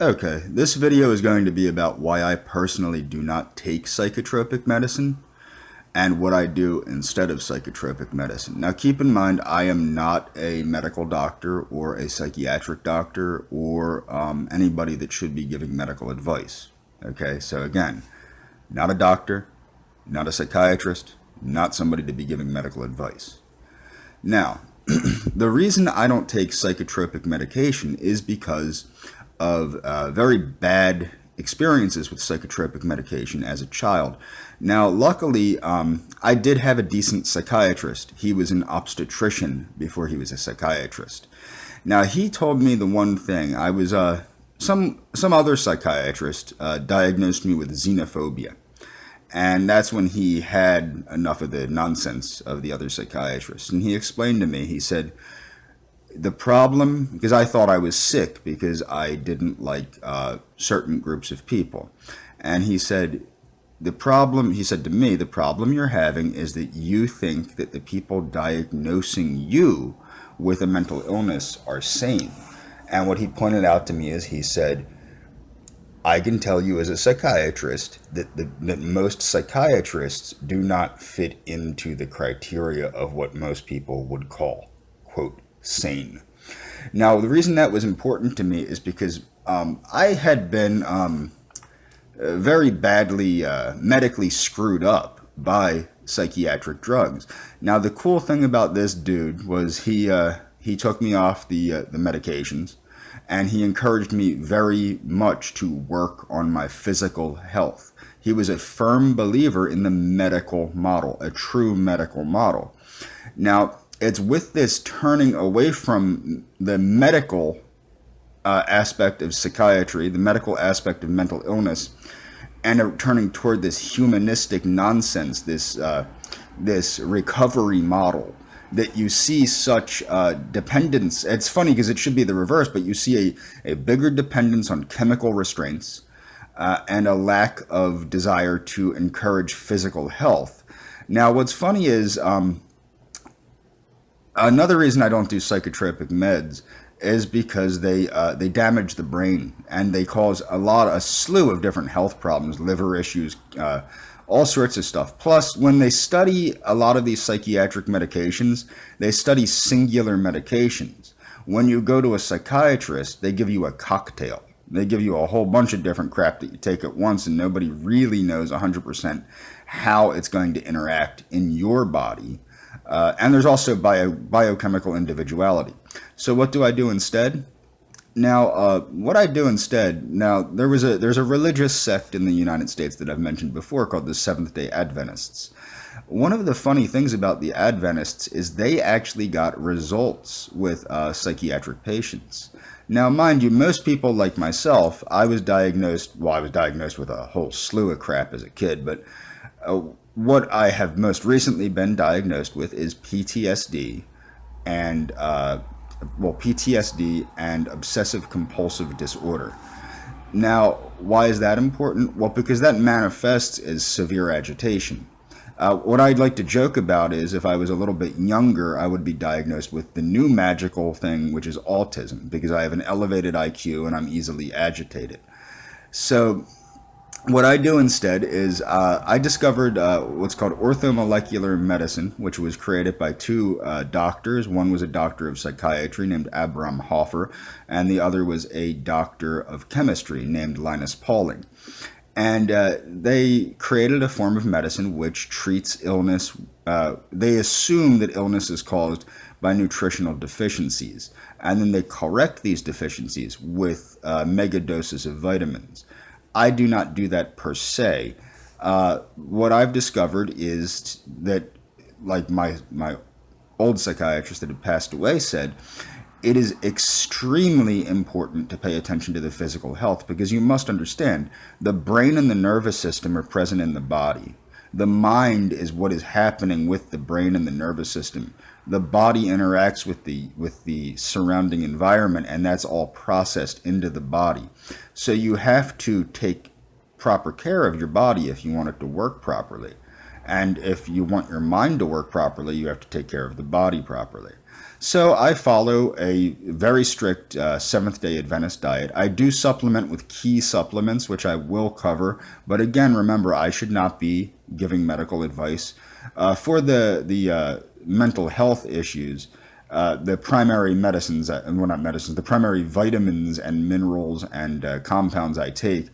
Okay, this video is going to be about why I personally do not take psychotropic medicine and what I do instead of psychotropic medicine. Now, keep in mind, I am not a medical doctor or a psychiatric doctor or anybody that should be giving medical advice. Okay, so again, not a doctor, not a psychiatrist, not somebody to be giving medical advice. Now, the reason I don't take psychotropic medication is because of very bad experiences with psychotropic medication as a child. Now, luckily, I did have a decent psychiatrist. He was an obstetrician before he was a psychiatrist. Now, he told me the one thing. I was some other psychiatrist diagnosed me with xenophobia. And that's when he had enough of the nonsense of the other psychiatrists. And he explained to me, he said, the problem, because I thought I was sick because I didn't like certain groups of people. And he said, he said to me, the problem you're having is that you think that the people diagnosing you with a mental illness are sane. And what he pointed out to me is he said, I can tell you as a psychiatrist that most psychiatrists do not fit into the criteria of what most people would call, quote, sane. Now, the reason that was important to me is because I had been very badly medically screwed up by psychiatric drugs. Now, the cool thing about this dude was he took me off the medications, and he encouraged me very much to work on my physical health. He was a firm believer in the medical model, a true medical model. Now, it's with this turning away from the medical aspect of psychiatry, the medical aspect of mental illness, and turning toward this humanistic nonsense, this recovery model, that you see such dependence. It's funny because it should be the reverse, but you see a bigger dependence on chemical restraints and a lack of desire to encourage physical health. Now, what's funny is another reason I don't do psychotropic meds is because they damage the brain and they cause a slew of different health problems, liver issues, all sorts of stuff. Plus, when they study a lot of these psychiatric medications, they study singular medications. When you go to a psychiatrist, they give you a cocktail. They give you a whole bunch of different crap that you take at once, and nobody really knows 100% how it's going to interact in your body. And there's also biochemical individuality. So what do I do instead? Now, what I do instead, now there's a religious sect in the United States that I've mentioned before called the Seventh-day Adventists. One of the funny things about the Adventists is they actually got results with psychiatric patients. Now, mind you, most people like myself, I was diagnosed with a whole slew of crap as a kid, but what I have most recently been diagnosed with is PTSD and PTSD and obsessive compulsive disorder. Now, why is that important? Well, because that manifests as severe agitation. What I'd like to joke about is if I was a little bit younger, I would be diagnosed with the new magical thing, which is autism, because I have an elevated IQ and I'm easily agitated. So what I do instead is I discovered what's called orthomolecular medicine, which was created by two doctors. One was a doctor of psychiatry named Abraham Hoffer, and the other was a doctor of chemistry named Linus Pauling. And they created a form of medicine which treats illness. They assume that illness is caused by nutritional deficiencies, and then they correct these deficiencies with mega doses of vitamins. I do not do that per se. What I've discovered is that, like my old psychiatrist that had passed away said, it is extremely important to pay attention to the physical health because you must understand the brain and the nervous system are present in the body. The mind is what is happening with the brain and the nervous system. The body interacts with the surrounding environment, and that's all processed into the body. So you have to take proper care of your body if you want it to work properly. And if you want your mind to work properly, you have to take care of the body properly. So I follow a very strict Seventh-day Adventist diet. I do supplement with key supplements, which I will cover. But again, remember, I should not be giving medical advice. For the mental health issues, the primary medicines, well, not medicines, the primary vitamins and minerals and compounds I take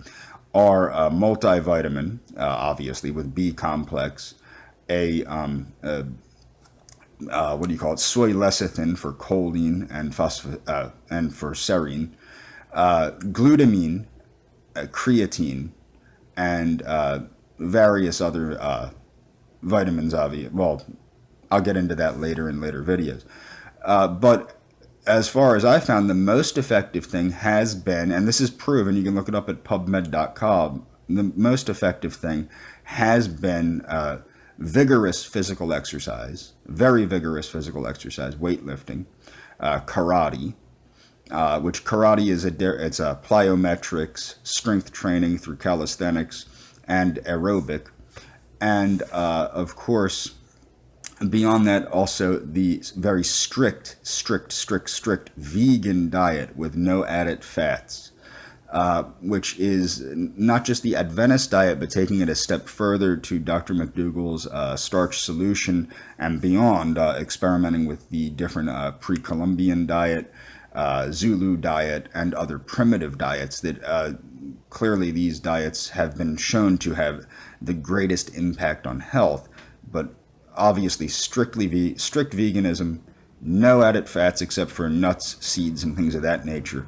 are multivitamin, obviously, with B complex, a what do you call it? Soy lecithin for choline and for serine, glutamine, creatine, and various other vitamins. Well, I'll get into that later in later videos. But as far as I found, the most effective thing has been, and this is proven, you can look it up at pubmed.com, the most effective thing has been vigorous physical exercise, very vigorous physical exercise, weightlifting, karate, which karate is it's a plyometrics, strength training through calisthenics, and aerobic. And of course, beyond that, also the very strict vegan diet with no added fats, which is not just the Adventist diet, but taking it a step further to Dr. McDougall's starch solution and beyond, experimenting with the different pre-Columbian diet, Zulu diet, and other primitive diets that clearly these diets have been shown to have the greatest impact on health. But obviously strict veganism, no added fats except for nuts, seeds, and things of that nature,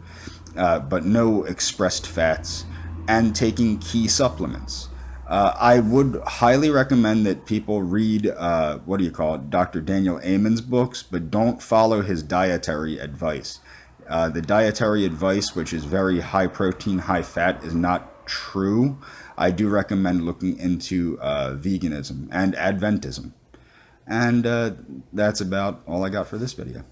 but no expressed fats, and taking key supplements. I would highly recommend that people read, Dr. Daniel Amen's books, but don't follow his dietary advice. The dietary advice, which is very high protein, high fat, is not true. I do recommend looking into veganism and Adventism. And that's about all I got for this video.